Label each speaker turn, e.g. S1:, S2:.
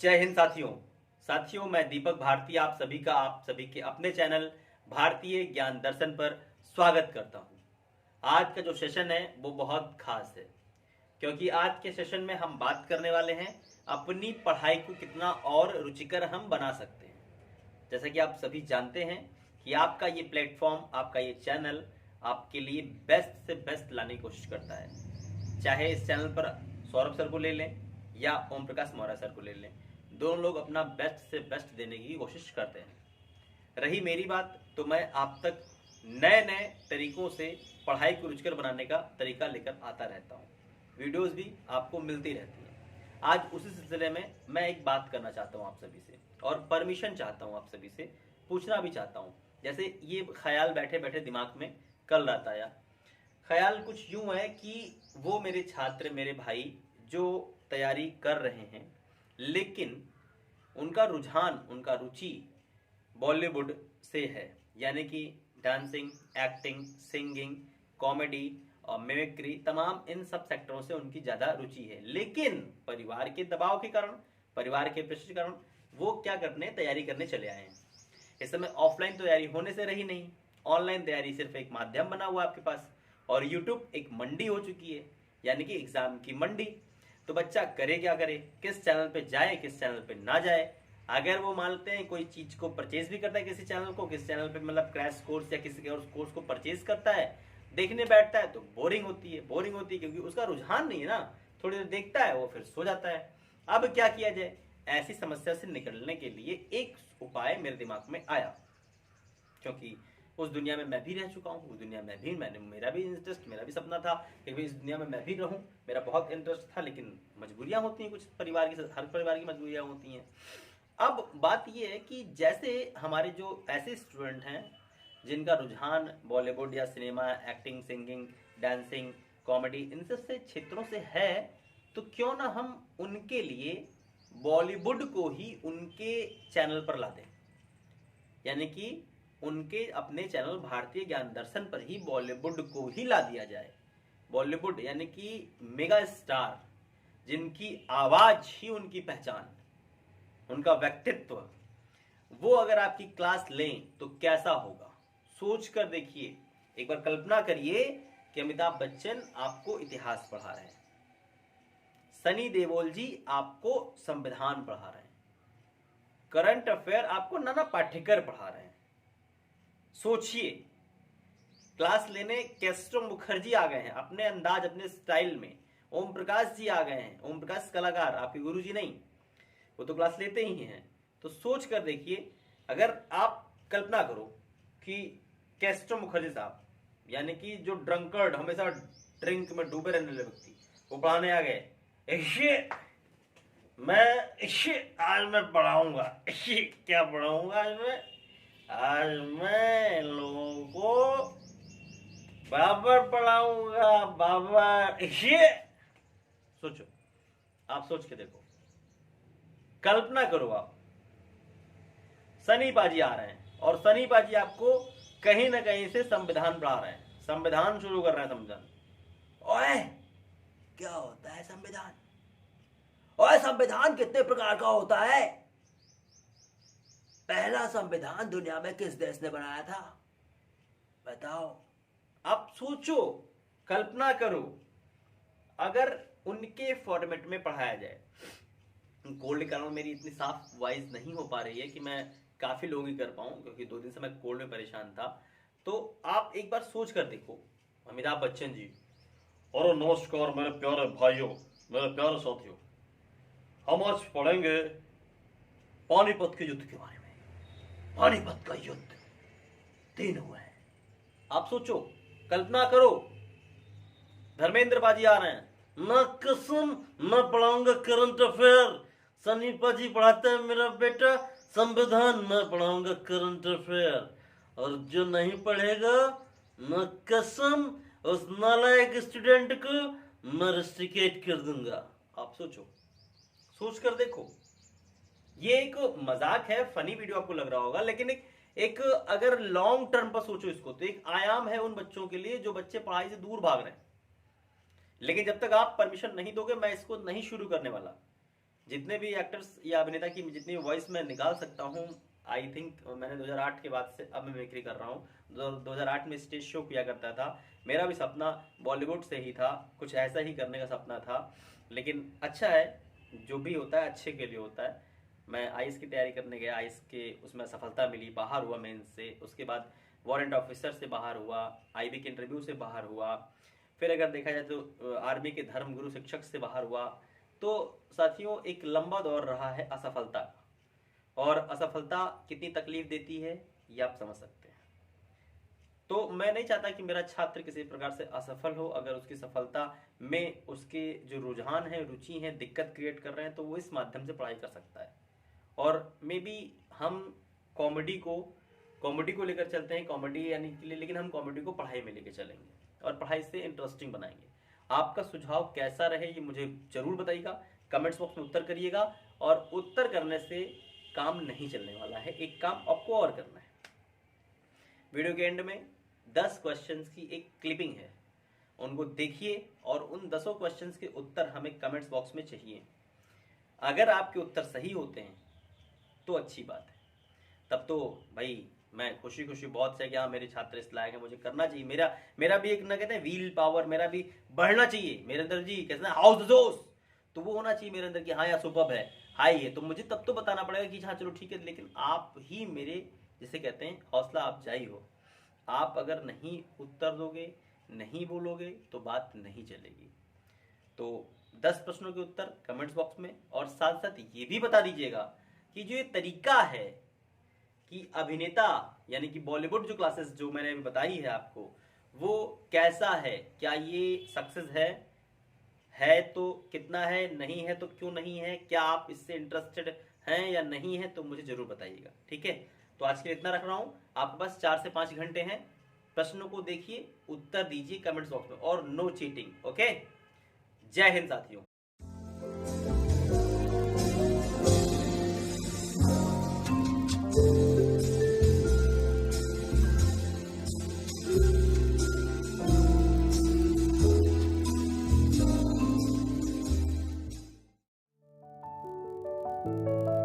S1: जय हिंद साथियों मैं दीपक भारती आप सभी के अपने चैनल भारतीय ज्ञान दर्शन पर स्वागत करता हूं। आज का जो सेशन है वो बहुत खास है, क्योंकि आज के सेशन में हम बात करने वाले हैं अपनी पढ़ाई को कितना और रुचिकर हम बना सकते हैं। जैसा कि आप सभी जानते हैं कि आपका ये प्लेटफॉर्म, आपका ये चैनल आपके लिए बेस्ट से बेस्ट लाने की कोशिश करता है। चाहे इस चैनल पर सौरभ सर को ले लें या ओम प्रकाश मौर्य सर को ले लें, दोनों लोग अपना बेस्ट से बेस्ट देने की कोशिश करते हैं। रही मेरी बात, तो मैं आप तक नए नए तरीकों से पढ़ाई को रुचिकर बनाने का तरीका लेकर आता रहता हूँ। वीडियोस भी आपको मिलती रहती हैं। आज उसी सिलसिले में मैं एक बात करना चाहता हूँ आप सभी से, और परमिशन चाहता हूँ आप सभी से, पूछना भी चाहता हूँ। जैसे ये ख्याल बैठे बैठे दिमाग में कल रात आया। ख्याल कुछ यूं है कि वो मेरे छात्र, मेरे भाई जो तैयारी कर रहे हैं, लेकिन उनका रुझान, उनका रुचि बॉलीवुड से है, यानी कि डांसिंग, एक्टिंग, सिंगिंग, कॉमेडी और मिमिक्री, तमाम इन सब सेक्टरों से उनकी ज़्यादा रुचि है। लेकिन परिवार के दबाव के कारण, परिवार के प्रेशर के कारण वो क्या करने, तैयारी करने चले आए हैं। इस समय ऑफलाइन तैयारी होने से रही नहीं, ऑनलाइन तैयारी सिर्फ एक माध्यम बना हुआ आपके पास, और यूट्यूब एक मंडी हो चुकी है, यानी कि एग्जाम की मंडी। तो बच्चा करे क्या करे, किस चैनल पे जाए, किस चैनल पे ना जाए। अगर वो मानते हैं कोई चीज को परचेज भी करता है, किसी चैनल को, किस चैनल पे मतलब क्रैश कोर्स या किसी और कोर्स को परचेज करता है, देखने बैठता है तो बोरिंग होती है क्योंकि उसका रुझान नहीं है ना। थोड़ी देर देखता है, वो फिर सो जाता है। अब क्या किया जाए, ऐसी समस्या से निकलने के लिए एक उपाय मेरे दिमाग में आया, क्योंकि उस दुनिया में मैं भी रह चुका हूँ। उस दुनिया में भी मेरा भी इंटरेस्ट, मेरा भी सपना था कि भाई इस दुनिया में मैं भी रहूँ। मेरा बहुत इंटरेस्ट था, लेकिन मजबूरियाँ होती हैं कुछ परिवार की, हर परिवार की मजबूरियाँ होती हैं। अब बात यह है कि जैसे हमारे जो ऐसे स्टूडेंट हैं जिनका रुझान बॉलीवुड या cinema, acting, singing, dancing, comedy, इन सब से क्षेत्रों से है, तो क्यों ना हम उनके लिए बॉलीवुड को ही उनके चैनल पर ला दें। यानी कि उनके अपने चैनल भारतीय ज्ञान दर्शन पर ही बॉलीवुड को ही ला दिया जाए। बॉलीवुड यानी कि मेगा स्टार, जिनकी आवाज ही उनकी पहचान, उनका व्यक्तित्व, वो अगर आपकी क्लास लें तो कैसा होगा, सोच कर देखिए। एक बार कल्पना करिए कि अमिताभ बच्चन आपको इतिहास पढ़ा रहे हैं, सनी देओल जी आपको संविधान पढ़ा रहे हैं, करंट अफेयर आपको नाना पाटेकर पढ़ा रहे हैं। सोचिए, क्लास लेने कैस्ट्रो मुखर्जी आ गए हैं अपने अंदाज, अपने स्टाइल में। ओम प्रकाश जी आ गए हैं, ओम प्रकाश कलाकार, आपके गुरुजी नहीं, वो तो क्लास लेते ही हैं। तो सोच कर देखिए, अगर आप कल्पना करो कि कैस्ट्रो मुखर्जी साहब, यानी कि जो ड्रंकर्ड, हमेशा ड्रिंक में डूबे रहने वाले व्यक्ति, वो पढ़ाने आ गए। आज मैं पढ़ाऊंगा, क्या पढ़ाऊंगा आज मैं लोगों को बाबर पढ़ाऊंगा, बाबर। सोचो, आप सोच के देखो, कल्पना करो, आप सनी पाजी आ रहे हैं और सनी पाजी आपको कहीं ना कहीं से संविधान पढ़ा रहे हैं, संविधान शुरू कर रहे हैं। संविधान, ओए क्या होता है संविधान, ओए संविधान कितने प्रकार का होता है, पहला संविधान दुनिया में किस देश ने बनाया था, बताओ। अब सोचो, कल्पना करो, अगर उनके फॉर्मेट में पढ़ाया जाए। कोल्ड के कारण मेरी इतनी साफ वॉइस नहीं हो पा रही है कि मैं काफी लोगों की कर पाऊं, क्योंकि 2 दिन से मैं कोल्ड में परेशान था। तो आप एक बार सोच कर देखो, अमिताभ बच्चन जी, और नमस्कार मेरे प्यारे भाइयों, मेरे प्यारे साथियों, हम आज पढ़ेंगे पानीपत के युद्ध के बारे में। पानीपत का युद्ध 3 हुआ है। आप सोचो, कल्पना करो, धर्मेंद्र बाजी आ रहे हैं, ना कसम ना पढ़ाऊंगा करंट अफेयर, सनी पाजी पढ़ाते हैं मेरा बेटा संविधान, मैं पढ़ाऊंगा करंट अफेयर, और जो नहीं पढ़ेगा ना कसम उस नालायक स्टूडेंट को मैं रस्टिकेट कर दूंगा। आप सोचो, सोच कर देखो। ये एक मजाक है, फनी वीडियो आपको लग रहा होगा, लेकिन एक अगर लॉन्ग टर्म पर सोचो इसको, तो एक आयाम है उन बच्चों के लिए जो बच्चे पढ़ाई से दूर भाग रहे हैं। लेकिन जब तक आप परमिशन नहीं दोगे, मैं इसको नहीं शुरू करने वाला। जितने भी एक्टर्स या अभिनेता की जितनी वॉइस मैं निकाल सकता हूँ, आई थिंक मैंने 2008 के बाद से अब मैं मिमिक्री कर रहा हूँ। 2008 में स्टेज शो किया करता था। मेरा भी सपना बॉलीवुड से ही था, कुछ ऐसा ही करने का सपना था। लेकिन अच्छा है, जो भी होता है अच्छे के लिए होता है। मैं आईएएस की तैयारी करने गया, आईएएस के उसमें सफलता मिली, बाहर हुआ मेंस से, उसके बाद वारंट ऑफिसर से बाहर हुआ, आईबी के इंटरव्यू से बाहर हुआ, फिर अगर देखा जाए तो आर्मी के धर्मगुरु शिक्षक से बाहर हुआ। तो साथियों, एक लंबा दौर रहा है असफलता का, और असफलता कितनी तकलीफ देती है ये आप समझ सकते हैं। तो मैं नहीं चाहता कि मेरा छात्र किसी प्रकार से असफल हो। अगर उसकी सफलता में उसके जो रुझान है, रुचि है, दिक्कत क्रिएट कर रहे हैं, तो वो इस माध्यम से पढ़ाई कर सकता है। और मे बी हम कॉमेडी को लेकर चलते हैं, कॉमेडी यानी के लिए, लेकिन हम कॉमेडी को पढ़ाई में लेकर चलेंगे और पढ़ाई से इंटरेस्टिंग बनाएंगे। आपका सुझाव कैसा रहे ये मुझे जरूर बताइएगा, कमेंट्स बॉक्स में उत्तर करिएगा। और उत्तर करने से काम नहीं चलने वाला है, एक काम आपको और करना है। वीडियो के एंड में 10 क्वेश्चंस की एक क्लिपिंग है, उनको देखिए और उन 10 क्वेश्चंस के उत्तर हमें कमेंट्स बॉक्स में चाहिए। अगर आपके उत्तर सही होते हैं तो अच्छी बात है, तब तो भाई मैं खुशी खुशी बहुत से कि हाँ मेरे छात्र इस लायक है, मुझे करना चाहिए। मेरा भी एक ना कहते हैं व्हील पावर, मेरा भी बढ़ना चाहिए मेरे अंदर जी, कहते हैं हाउस जोश, तो वो होना चाहिए मेरे अंदर कि हाँ यार सुपर्ब है, हाई है। तो मुझे तब तो बताना पड़ेगा कि हाँ चलो ठीक है, लेकिन आप ही मेरे जिसे कहते हैं हौसला अफजाई हो। आप अगर नहीं उत्तर दोगे, नहीं बोलोगे, तो बात नहीं चलेगी। तो 10 प्रश्नों के उत्तर कमेंट्स बॉक्स में, और साथ साथ ये भी बता दीजिएगा कि जो ये तरीका है कि अभिनेता यानी कि बॉलीवुड जो क्लासेस जो मैंने अभी बताई है आपको, वो कैसा है, क्या ये सक्सेस है तो कितना है, नहीं है तो क्यों नहीं है, क्या आप इससे इंटरेस्टेड हैं या नहीं है, तो मुझे जरूर बताइएगा। ठीक है, तो आज के लिए इतना रख रहा हूं। आपके पास 4 से 5 घंटे हैं, प्रश्नों को देखिए, उत्तर दीजिए कमेंट्स बॉक्स में, और नो चीटिंग। ओके, जय हिंद साथियों।
S2: Thank you.